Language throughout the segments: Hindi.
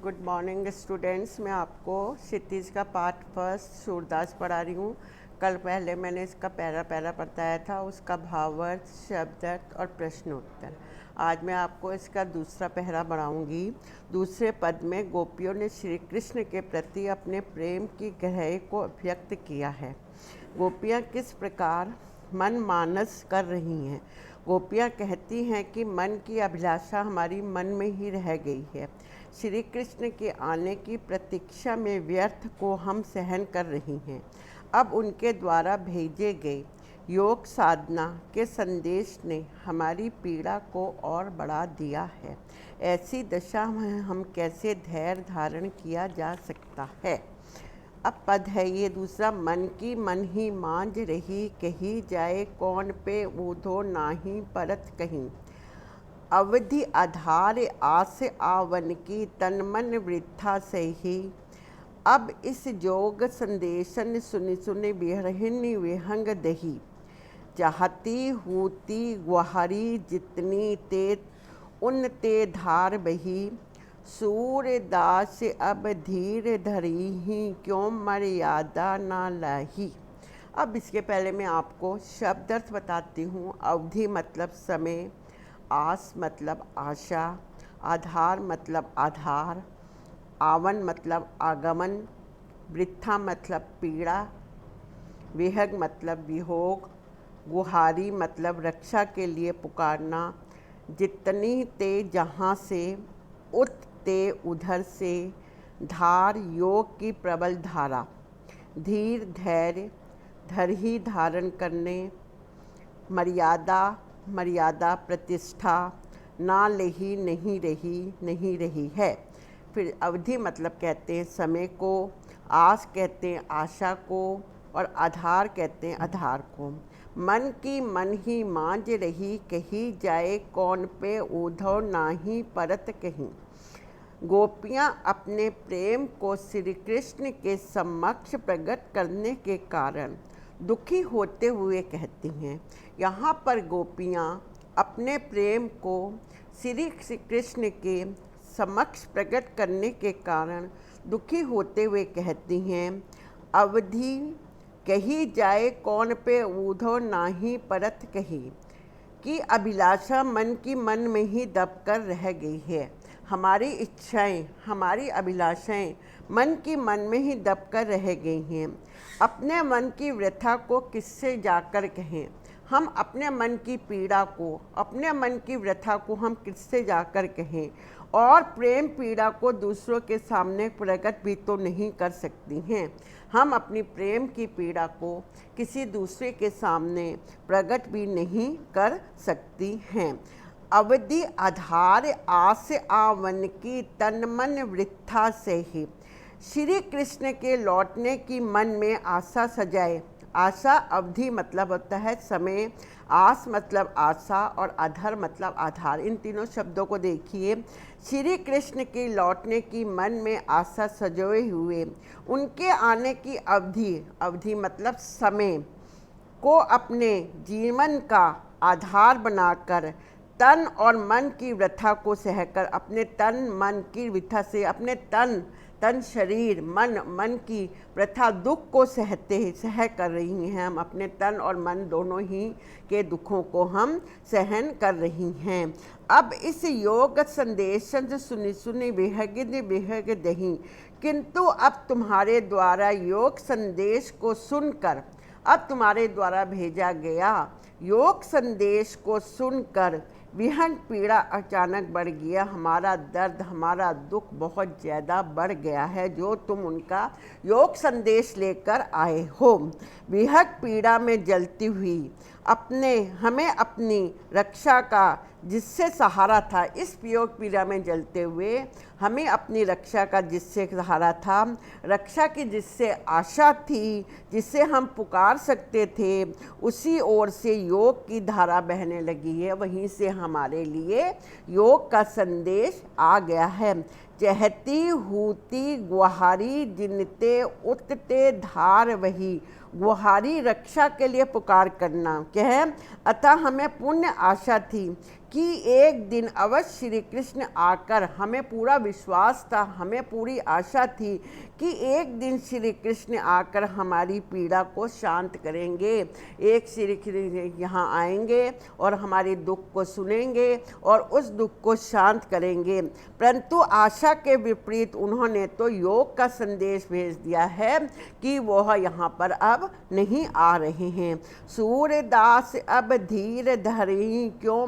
Good morning students. मैं आपको क्षितिज का पार्ट फर्स्ट सूरदास पढ़ा रही हूँ। कल पहले मैंने इसका पैरा बताया था, उसका भावार्थ, शब्दार्थ और प्रश्नोत्तर। आज मैं आपको इसका दूसरा पहरा बढ़ाऊँगी। दूसरे पद में गोपियों ने श्री कृष्ण के प्रति अपने प्रेम की गहराई को व्यक्त किया है। गोपियाँ किस प्रकार मन मानस कर रही हैं। गोपियाँ कहती हैं कि मन की अभिलाषा हमारी मन में ही रह गई है। श्री कृष्ण के आने की प्रतीक्षा में व्यर्थ को हम सहन कर रही हैं। अब उनके द्वारा भेजे गए योग साधना के संदेश ने हमारी पीड़ा को और बढ़ा दिया है। ऐसी दशा में हम कैसे धैर्य धारण किया जा सकता है। अब पद है ये दूसरा, मन की मन ही मांझ रही, कही जाए कौन पे ऊधो नाही परत कहीं। अवधि आधार आस आवन की, तन मन वृथा सही। अब इस जोग संदेशन सुनि सुनि विहरहिनी विहंग दही। चाहती हूती गुहारी जितनी ते उन ते धार बही। सूरदास अब धीर धरी ही, क्यों मर्यादा ना लाही। अब इसके पहले मैं आपको शब्दार्थ बताती हूँ। अवधि मतलब समय, आस मतलब आशा, आधार मतलब आधार, आवन मतलब आगमन, वृथा मतलब पीड़ा, विहग मतलब वियोग, गुहारी मतलब रक्षा के लिए पुकारना, जितनी ते जहाँ से, उत ते उधर से, धार योग की प्रबल धारा, धीर धैर्य, धर ही धारण करने, मर्यादा मर्यादा प्रतिष्ठा, ना लही नहीं रही है। फिर अवधि मतलब कहते हैं समय को, आस कहते हैं आशा को और आधार कहते हैं आधार को। मन की मन ही मांझ रही, कही जाए कौन पे ऊधो नाही परत कहीं। गोपियाँ अपने प्रेम को श्री कृष्ण के समक्ष प्रकट करने के कारण दुखी होते हुए कहती हैं। यहाँ पर गोपियाँ अपने प्रेम को श्री कृष्ण के समक्ष प्रकट करने के कारण दुखी होते हुए कहती हैं। अवधि कही जाए कौन पे ऊधो नाही परत कही, कि अभिलाषा मन की मन में ही दब कर रह गई है। हमारी इच्छाएं, हमारी अभिलाषाएं मन की मन में ही दब कर रह गई हैं। अपने मन की व्यथा को किससे जाकर कहें। हम अपने मन की पीड़ा को, अपने मन की व्यथा को हम किससे जाकर कहें। और प्रेम पीड़ा को दूसरों के सामने प्रकट भी तो नहीं कर सकती हैं। हम अपनी प्रेम की पीड़ा को किसी दूसरे के सामने प्रकट भी नहीं कर सकती हैं। अवधि आधार आस आवन की, तन मन वृथा से ही। श्री कृष्ण के लौटने की मन में आशा सजाए। आशा अवधि मतलब होता है समय, आस मतलब आशा और आधार मतलब आधार। इन तीनों शब्दों को देखिए। श्री कृष्ण के लौटने की मन में आशा सजोए हुए उनके आने की अवधि, अवधि मतलब समय को अपने जीवन का आधार बनाकर तन और मन की व्यथा को सहकर, अपने तन मन की व्यथा से अपने तन शरीर मन की व्यथा दुख को सह कर रही हैं। हम अपने तन और मन दोनों ही के दुखों को हम सहन कर रही हैं। अब इस योग संदेश सुनि सुनि विहग दही। किंतु अब तुम्हारे द्वारा योग संदेश को सुनकर, अब तुम्हारे द्वारा भेजा गया योग संदेश को सुनकर विहंग पीड़ा अचानक बढ़ गया। हमारा दर्द, हमारा दुख बहुत ज़्यादा बढ़ गया है जो तुम उनका योग संदेश लेकर आए हो। विहंग पीड़ा में जलती हुई हमें अपनी रक्षा का जिससे सहारा था, इस योग पीड़ा में जलते हुए हमें अपनी रक्षा का जिससे सहारा था, रक्षा की जिससे आशा थी, जिससे हम पुकार सकते थे, उसी ओर से योग की धारा बहने लगी है। वहीं से हमारे लिए योग का संदेश आ गया है। चहती हूती गुहारी जिनते उतते धार वही। गुहारी रक्षा के लिए पुकार करना क्या है। अतः हमें पुण्य आशा थी कि एक दिन अवश्य श्री कृष्ण आकर, हमें पूरा विश्वास था, हमें पूरी आशा थी कि एक दिन श्री कृष्ण आकर हमारी पीड़ा को शांत करेंगे। एक श्री कृष्ण यहाँ आएंगे और हमारे दुख को सुनेंगे और उस दुख को शांत करेंगे। परंतु आशा के विपरीत उन्होंने तो योग का संदेश भेज दिया है कि वह यहाँ पर अब नहीं आ रहे हैं। सूरदास अब धीर धरी, क्यों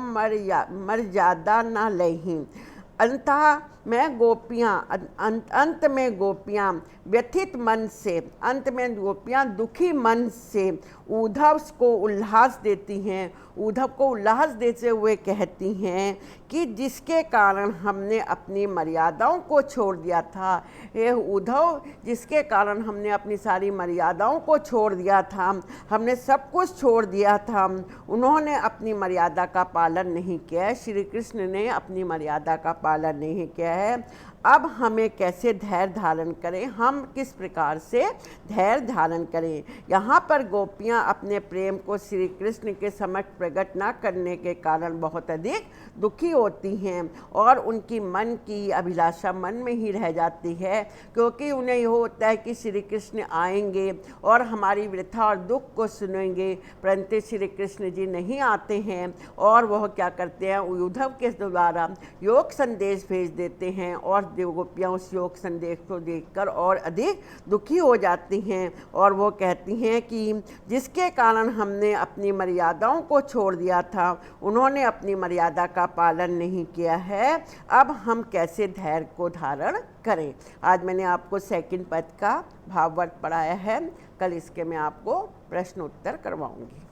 मर्यादा न लही। अंत में गोपियाँ व्यथित मन से, अंत में गोपियाँ दुखी मन से उद्धव को उल्लास देती हैं, उद्धव को उल्लास देते हुए कहती हैं कि जिसके कारण हमने अपनी मर्यादाओं को छोड़ दिया था, ये उद्धव जिसके कारण हमने अपनी सारी मर्यादाओं को छोड़ दिया था, हमने सब कुछ छोड़ दिया था, उन्होंने अपनी मर्यादा का पालन नहीं किया है, श्री कृष्ण ने अपनी मर्यादा का पालन नहीं किया है। अब हमें कैसे धैर्य धारण करें, हम किस प्रकार से धैर्य धारण करें। यहाँ पर गोपियाँ अपने प्रेम को श्री कृष्ण के समक्ष प्रकट न करने के कारण बहुत अधिक दुखी होती हैं और उनकी मन की अभिलाषा मन में ही रह जाती है, क्योंकि उन्हें यह होता है कि श्री कृष्ण आएंगे और हमारी व्यथा और दुख को सुनेंगे। परंतु श्री कृष्ण जी नहीं आते हैं और वह क्या करते हैं, उद्धव के द्वारा योग संदेश भेज देते हैं और गोपियाँ उस योग संदेश को देखकर और अधिक दुखी हो जाती हैं और वो कहती हैं कि जिसके कारण हमने अपनी मर्यादाओं को छोड़ दिया था, उन्होंने अपनी मर्यादा का पालन नहीं किया है, अब हम कैसे धैर्य को धारण करें। आज मैंने आपको सेकंड पद का भावार्थ पढ़ाया है, कल इसके मैं आपको प्रश्न उत्तर करवाऊंगी।